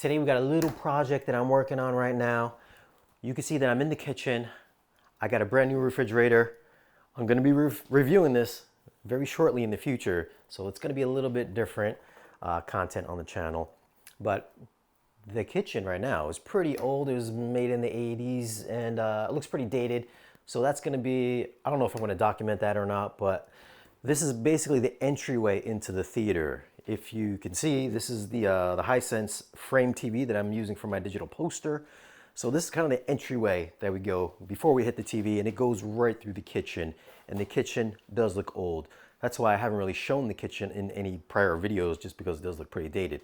Today we got a little project that I'm working on right now. You can see that I'm in the kitchen. I got a brand new refrigerator. I'm gonna be reviewing this very shortly in the future, so it's gonna be a little bit different content on the channel. But the kitchen right now is pretty old. It was made in the 80s and it looks pretty dated. So that's gonna be, I don't know if I'm gonna document that or not, but this is basically the entryway into the theater. If you can see, this is the Hisense frame TV that I'm using for my digital poster. So this is kind of the entryway that we go before we hit the TV, and it goes right through the kitchen. And the kitchen does look old. That's why I haven't really shown the kitchen in any prior videos, just because it does look pretty dated.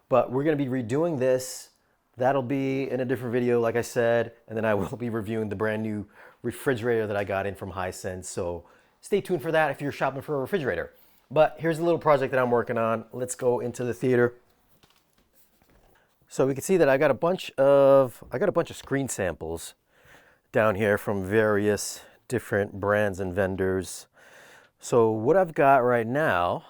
But we're gonna be redoing this. That'll be in a different video, like I said, and then I will be reviewing the brand new refrigerator that I got in from Hisense. So stay tuned for that if you're shopping for a refrigerator. But here's a little project that I'm working on. Let's go into the theater. So we can see that I got a bunch of screen samples down here from various different brands and vendors. So what I've got right now,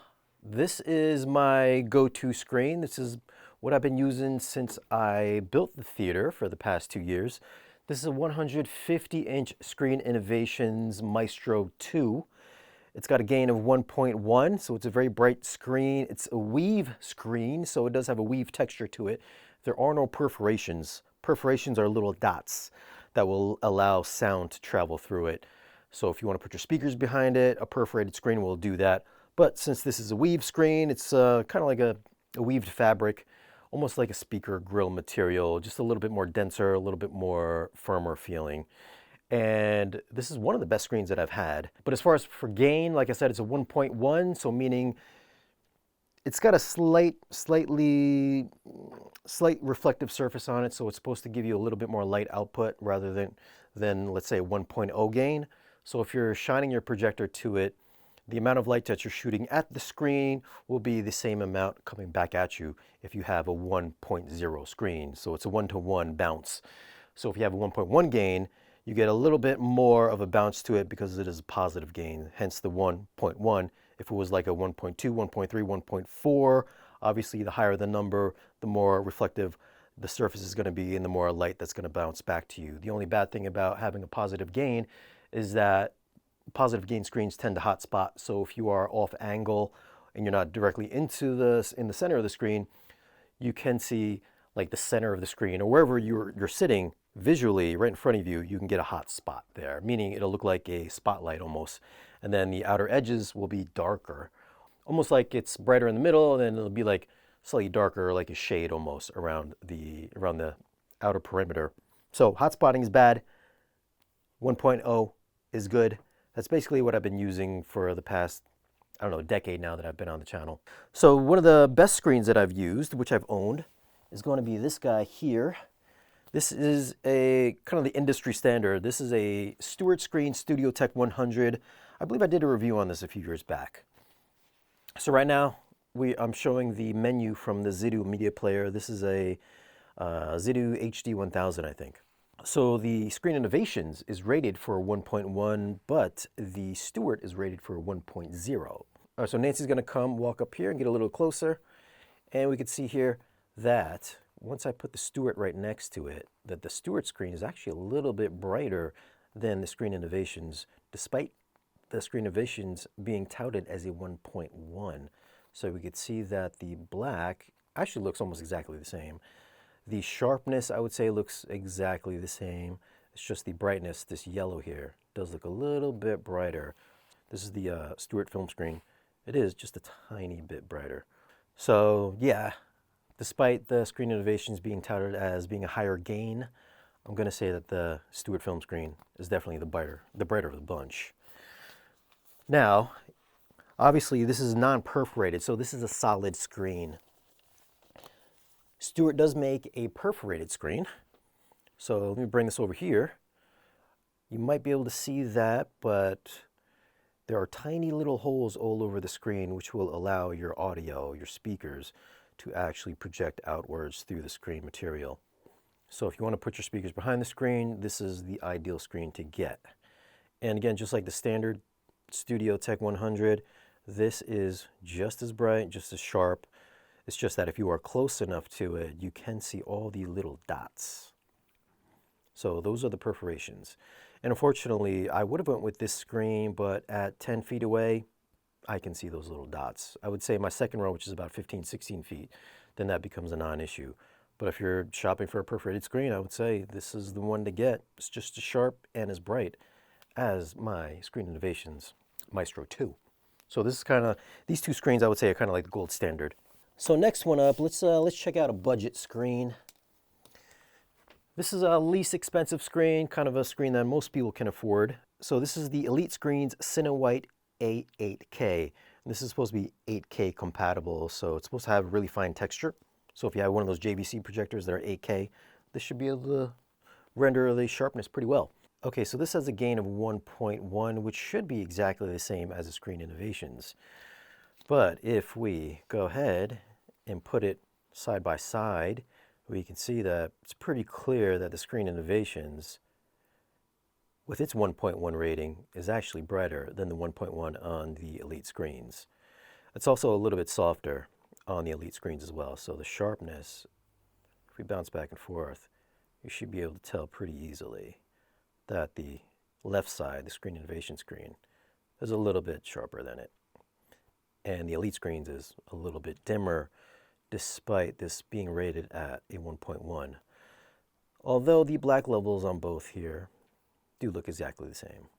this is my go-to screen. This is what I've been using since I built the theater for the past 2 years. This is a 150-inch Screen Innovations Maestro 2. It's got a gain of 1.1, so it's a very bright screen. It's a weave screen, so it does have a weave texture to it. There are no perforations. Perforations are little dots that will allow sound to travel through it. So if you want to put your speakers behind it, a perforated screen will do that. But since this is a weave screen, it's kind of like a weaved fabric, almost like a speaker grill material, just a little bit more denser, a little bit more firmer feeling. And this is one of the best screens that I've had. But as far as for gain, like I said, it's a 1.1, so meaning it's got a slight reflective surface on it, so it's supposed to give you a little bit more light output rather than let's say a 1.0 gain. So if you're shining your projector to it, the amount of light that you're shooting at the screen will be the same amount coming back at you if you have a 1.0 screen. So it's a 1-to-1 bounce. So if you have a 1.1 gain, you get a little bit more of a bounce to it because it is a positive gain, hence the 1.1. If it was like a 1.2, 1.3, 1.4, obviously the higher the number, the more reflective the surface is going to be and the more light that's going to bounce back to you. The only bad thing about having a positive gain is that positive gain screens tend to hotspot. So if you are off angle and you're not directly in the center of the screen, you can see like the center of the screen or wherever you're sitting visually right in front of you, you can get a hot spot there, meaning it'll look like a spotlight almost. And then the outer edges will be darker, almost like it's brighter in the middle, and then it'll be like slightly darker, like a shade almost around the outer perimeter. So hot spotting is bad. 1.0 is good. That's basically what I've been using for the past, I don't know, decade now that I've been on the channel. So one of the best screens that I've used, which I've owned, is going to be this guy here. This is a kind of the industry standard. This is a Stewart Screen Studiotek 100. I believe I did a review on this a few years back. So right now, I'm showing the menu from the Zidu media player. This is a Zidu HD1000, I think. So the Screen Innovations is rated for 1.1, but the Stewart is rated for 1.0. So Nancy's gonna walk up here and get a little closer, and we can see here that once I put the Stewart right next to it, that the Stewart screen is actually a little bit brighter than the Screen Innovations, despite the Screen Innovations being touted as a 1.1. So we could see that the black actually looks almost exactly the same. The sharpness, I would say, looks exactly the same. It's just the brightness, this yellow here, does look a little bit brighter. This is the Stewart Film Screen. It is just a tiny bit brighter. So yeah, despite the Screen Innovations being touted as being a higher gain, I'm going to say that the Stewart Film Screen is definitely the brighter of the bunch. Now, obviously this is non-perforated, so this is a solid screen. Stewart does make a perforated screen. So let me bring this over here. You might be able to see that, but there are tiny little holes all over the screen which will allow your audio, your speakers, to actually project outwards through the screen material. So if you want to put your speakers behind the screen, this is the ideal screen to get. And again, just like the standard Studiotek 100, this is just as bright, just as sharp. It's just that if you are close enough to it, you can see all the little dots. So those are the perforations. And unfortunately, I would have went with this screen, but at 10 feet away, I can see those little dots. I would say my second row, which is about 15, 16 feet, then that becomes a non-issue. But if you're shopping for a perforated screen, I would say this is the one to get. It's just as sharp and as bright as my Screen Innovations Maestro 2. So this is kind of, these two screens I would say are kind of like the gold standard. So next one up, let's check out a budget screen. This is a least expensive screen, kind of a screen that most people can afford. So this is the Elite Screens Cinewhite A8K. This is supposed to be 8K compatible, so it's supposed to have really fine texture. So if you have one of those JVC projectors that are 8K, this should be able to render the sharpness pretty well. Okay, so this has a gain of 1.1, which should be exactly the same as the Screen Innovations. But if we go ahead and put it side by side, we can see that it's pretty clear that the Screen Innovations, with its 1.1 rating, is actually brighter than the 1.1 on the Elite screens. It's also a little bit softer on the Elite screens as well. So the sharpness, if we bounce back and forth, you should be able to tell pretty easily that the left side, the Screen Innovation screen, is a little bit sharper than it. And the Elite screens is a little bit dimmer, despite this being rated at a 1.1. Although the black levels on both here do look exactly the same.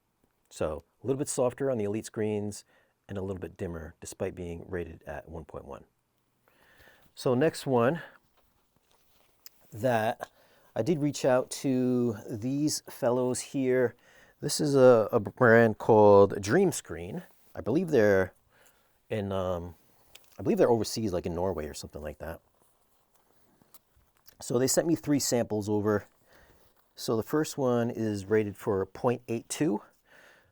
So a little bit softer on the Elite screens and a little bit dimmer, despite being rated at 1.1. So next one that I did reach out to these fellows here. This is a brand called Dream Screen. I believe they're in, I believe they're overseas, like in Norway or something like that. So they sent me 3 samples over. So the first one is rated for 0.82.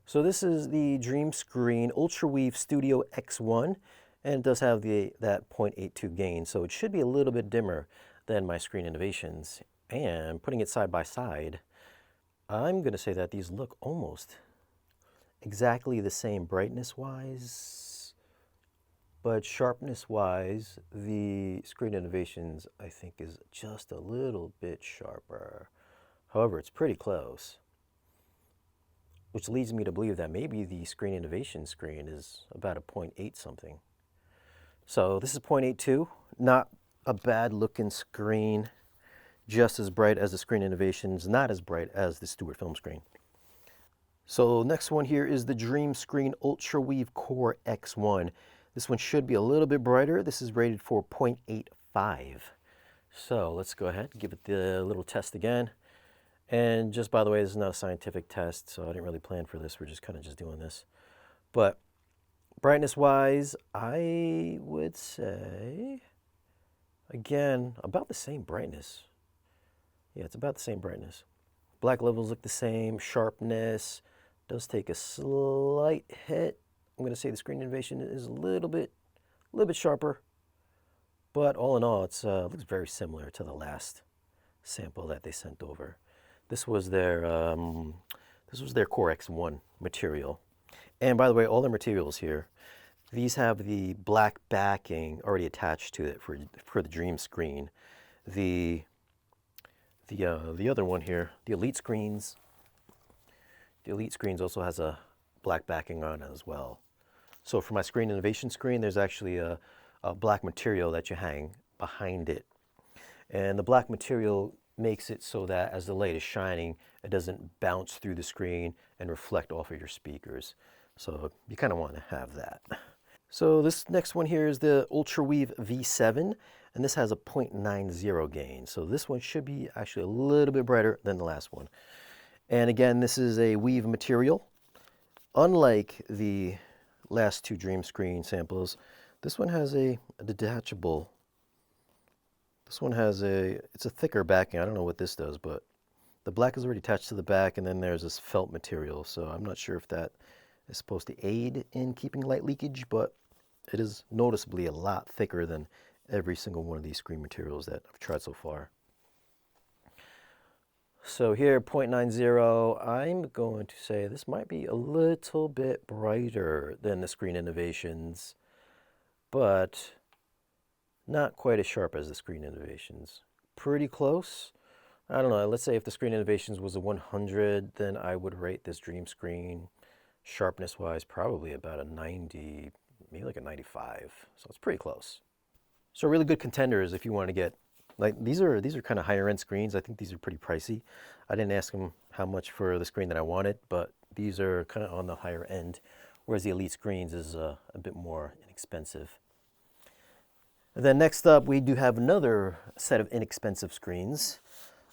So this is the Dream Screen UltraWeave Studio X1, and it does have that 0.82 gain. So it should be a little bit dimmer than my Screen Innovations. And putting it side by side, I'm going to say that these look almost exactly the same brightness-wise, but sharpness-wise, the Screen Innovations, I think, is just a little bit sharper. However, it's pretty close, which leads me to believe that maybe the Screen Innovation screen is about a 0.8 something. So this is 0.82, not a bad looking screen. Just as bright as the Screen Innovations, not as bright as the Stewart Film Screen. So next one here is the Dream Screen UltraWeave Core X1. This one should be a little bit brighter. This is rated for 0.85. So let's go ahead and give it the little test again. And just by the way, this is not a scientific test, so I didn't really plan for this. We're just kind of just doing this. But brightness-wise, I would say, again, about the same brightness. Yeah, it's about the same brightness. Black levels look the same. Sharpness does take a slight hit. I'm going to say the Screen Innovation is a little bit sharper. But all in all, it looks very similar to the last sample that they sent over. This was their Core X1 material. And by the way, all the materials here, these have the black backing already attached to it for the Dream Screen. The other one here, the Elite Screens also has a black backing on it as well. So for my Screen Innovation screen, there's actually a black material that you hang behind it. And the black material makes it so that as the light is shining, it doesn't bounce through the screen and reflect off of your speakers. So you kind of want to have that. So this next one here is the UltraWeave V7, and this has a 0.90 gain. So this one should be actually a little bit brighter than the last one. And again, this is a weave material. Unlike the last 2 Dream Screen samples, this one has a detachable. This one has it's a thicker backing. I don't know what this does, but the black is already attached to the back, and then there's this felt material. So I'm not sure if that is supposed to aid in keeping light leakage, but it is noticeably a lot thicker than every single one of these screen materials that I've tried so far. So here, 0.90, I'm going to say this might be a little bit brighter than the Screen Innovations, but Not quite as sharp as the Screen Innovations. Pretty close. I don't know, let's say if the Screen Innovations was a 100, then I would rate this Dream Screen sharpness-wise probably about a 90, maybe like a 95. So it's pretty close. So really good contenders if you want to get, like these are kind of higher end screens. I think these are pretty pricey. I didn't ask them how much for the screen that I wanted, but these are kind of on the higher end, whereas the Elite screens is a bit more inexpensive. And then next up, we do have another set of inexpensive screens.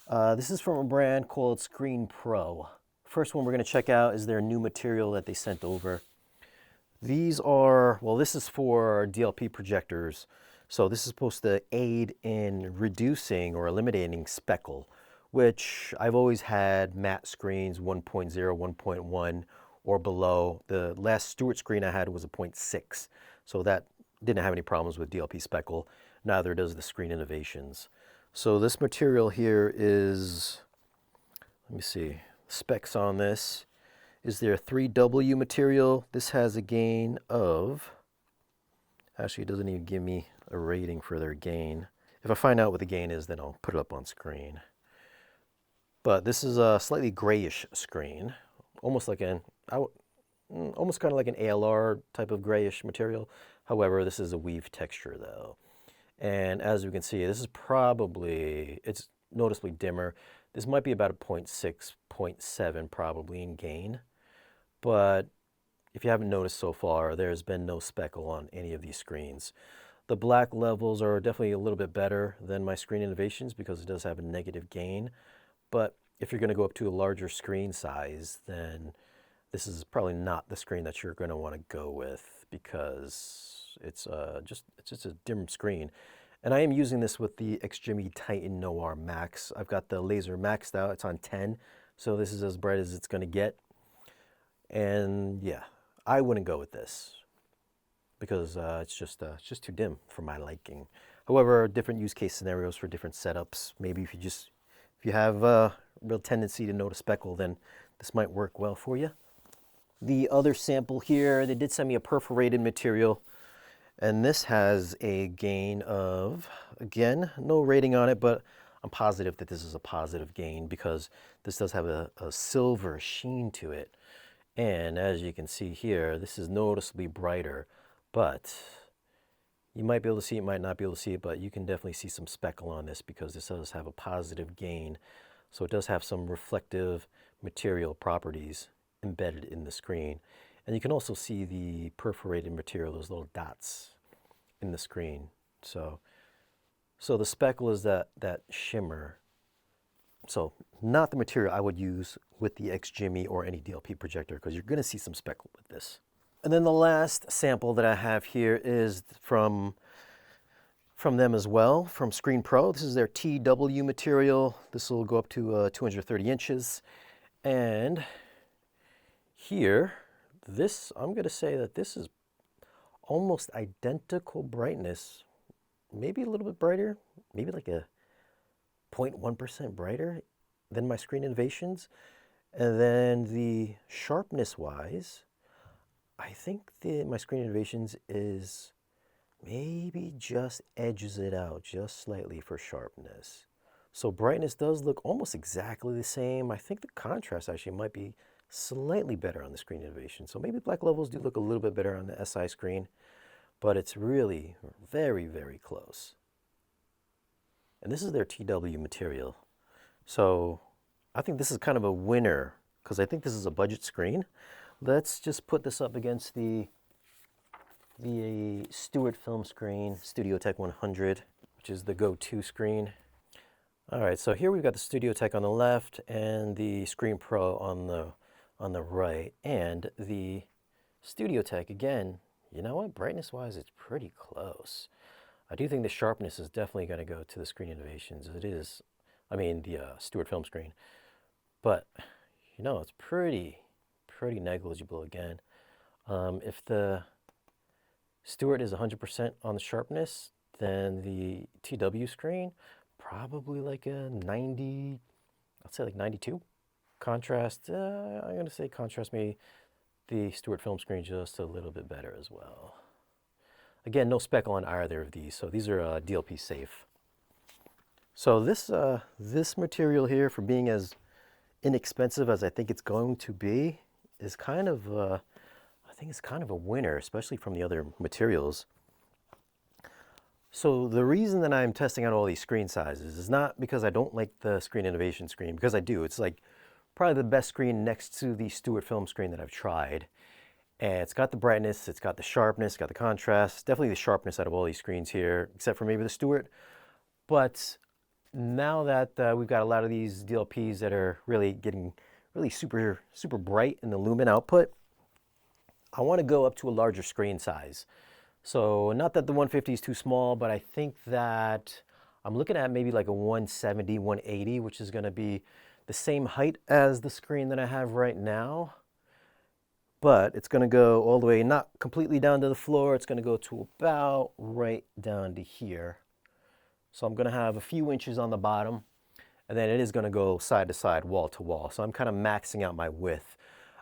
This is from a brand called Screen Pro. First one we're going to check out is their new material that they sent over. These are, well, this is for DLP projectors. So this is supposed to aid in reducing or eliminating speckle, which I've always had matte screens 1.0, 1.1 or below. The last Stewart screen I had was a 0.6. So that didn't have any problems with DLP speckle. Neither does the Screen Innovations. So this material here is, let me see, specs on this is their 3W material. This has a gain of, actually it doesn't even give me a rating for their gain. If I find out what the gain is, then I'll put it up on screen. But this is a slightly grayish screen, almost like almost kind of like an ALR type of grayish material. However, this is a weave texture though. And as you can see, this is probably, it's noticeably dimmer. This might be about a 0.6, 0.7 probably in gain. But if you haven't noticed so far, there's been no speckle on any of these screens. The black levels are definitely a little bit better than my Screen Innovations because it does have a negative gain. But if you're going to go up to a larger screen size, then this is probably not the screen that you're going to want to go with because it's just a dim screen. And I am using this with the XGIMI Titan Noir Max. I've got the laser maxed out. It's on 10, so this is as bright as it's going to get. And yeah, I wouldn't go with this because it's just too dim for my liking. However, different use case scenarios for different setups. Maybe if you have a real tendency to notice speckle, then this might work well for you. The other sample here, they did send me a perforated material, and this has a gain of, again, no rating on it, but I'm positive that this is a positive gain because this does have a silver sheen to it. And as you can see here, this is noticeably brighter, but you might be able to see it, might not be able to see it, but you can definitely see some speckle on this because this does have a positive gain. So it does have some reflective material properties embedded in the screen. And you can also see the perforated material, those little dots in the screen. So the speckle is that shimmer. So not the material I would use with the XGIMI or any DLP projector because you're going to see some speckle with this. And then the last sample that I have here is from them as well, from Screen Pro. This is their TW material. This will go up to 230 inches. And here, this, I'm going to say that this is almost identical brightness, maybe a little bit brighter, maybe like a 0.1% brighter than my Screen Innovations. And then the sharpness wise, I think my Screen Innovations is maybe just edges it out just slightly for sharpness. So brightness does look almost exactly the same. I think the contrast actually might be slightly better on the Screen Innovation. So maybe black levels do look a little bit better on the SI screen, but it's really very, very close. And this is their TW material. So I think this is kind of a winner because I think this is a budget screen. Let's just put this up against the Stewart Film Screen Studiotek 100, which is the go-to screen. All right, so here we've got the Studiotek on the left and the Screen Pro on the right, and the Studiotek, again, you know what, brightness-wise, it's pretty close. I do think the sharpness is definitely going to go to the Screen Innovations. It is, I mean, the Stewart Film Screen. But, you know, it's pretty negligible again. If the Stewart is 100% on the sharpness, then the TW screen, probably like a 90, I'd say like 92. Contrast, I'm going to say contrast maybe the Stewart Film Screen just a little bit better as well. Again, no speckle on either of these, so these are DLP safe. So this material here, for being as inexpensive as I think it's going to be, is kind of I think it's kind of a winner, especially from the other materials. So the reason that I'm testing out all these screen sizes is not because I don't like the Screen Innovation screen, because I do. It's like probably the best screen next to the Stewart Film screen that I've tried. And it's got the brightness, it's got the sharpness, it's got the contrast, definitely the sharpness out of all these screens here, except for maybe the Stewart. But now that we've got a lot of these DLPs that are really getting really super bright in the lumen output, I want to go up to a larger screen size. So not that the 150 is too small, but I think that I'm looking at maybe like a 170, 180, which is going to be the same height as the screen that I have right now. But it's going to go all the way, not completely down to the floor. It's going to go to about right down to here. So I'm going to have a few inches on the bottom, and then it is going to go side to side, wall to wall. So I'm kind of maxing out my width.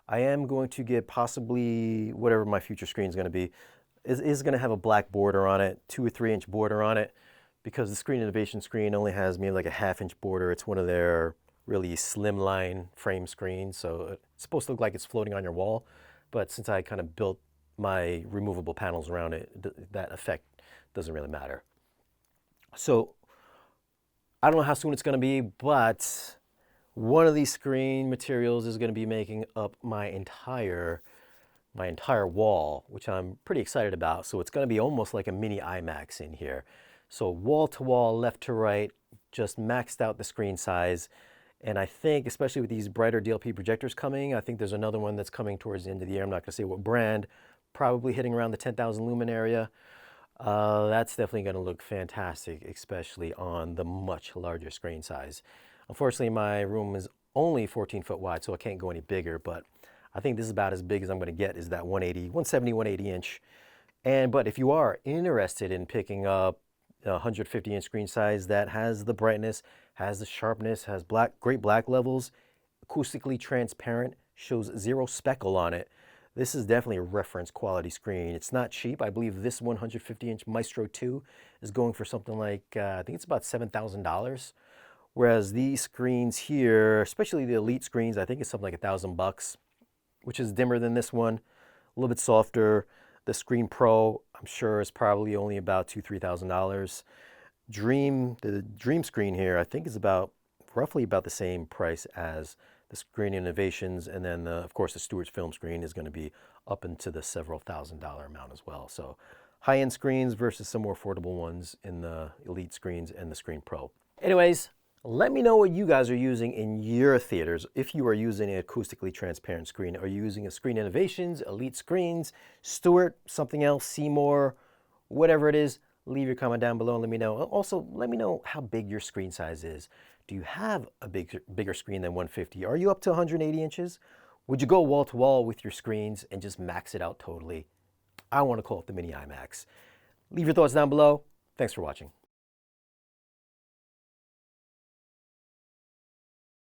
I am going to get possibly whatever my future screen is going to be. Is going to have a black border on it, 2 or 3 inch border on it, because the Screen Innovation screen only has maybe like a 1/2 inch border. It's one of their really slimline frame screens, so it's supposed to look like it's floating on your wall. But since I kind of built my removable panels around it, that effect doesn't really matter. So I don't know how soon it's going to be, but one of these screen materials is going to be making up my entire wall, which I'm pretty excited about. So it's going to be almost like a mini IMAX in here. So wall to wall, left to right, just maxed out the screen size. And I think, especially with these brighter DLP projectors coming, I think there's another one that's coming towards the end of the year. I'm not going to say what brand, probably hitting around the 10,000 lumen area. That's definitely going to look fantastic, especially on the much larger screen size. Unfortunately, my room is only 14 foot wide, so I can't go any bigger, but I think this is about as big as I'm going to get, is that 170, 180 inch. But if you are interested in picking up a 150 inch screen size that has the brightness, has the sharpness, has great black levels, acoustically transparent, shows 0 speckle on it, this is definitely a reference quality screen. It's not cheap. I believe this 150 inch Maestro 2 is going for something like, I think it's about $7,000. Whereas these screens here, especially the Elite screens, I think it's something like $1,000, which is dimmer than this one, a little bit softer. The Screen Pro, I'm sure, is probably only about $2,000, $3,000. The Dream screen here, I think, is roughly about the same price as the Screen Innovations, and then of course the Stewart Film screen is going to be up into the several $1,000 amount as well. So high-end screens versus some more affordable ones in the Elite screens and the Screen Pro. Anyways, let me know what you guys are using in your theaters. If you are using an acoustically transparent screen, are you using a Screen Innovations, Elite Screens, Stewart, something else, Seymour, whatever it is? Leave your comment down below and let me know. Also, let me know how big your screen size is. Do you have a bigger screen than 150? Are you up to 180 inches? Would you go wall to wall with your screens and just max it out totally? I want to call it the mini IMAX. Leave your thoughts down below. Thanks for watching.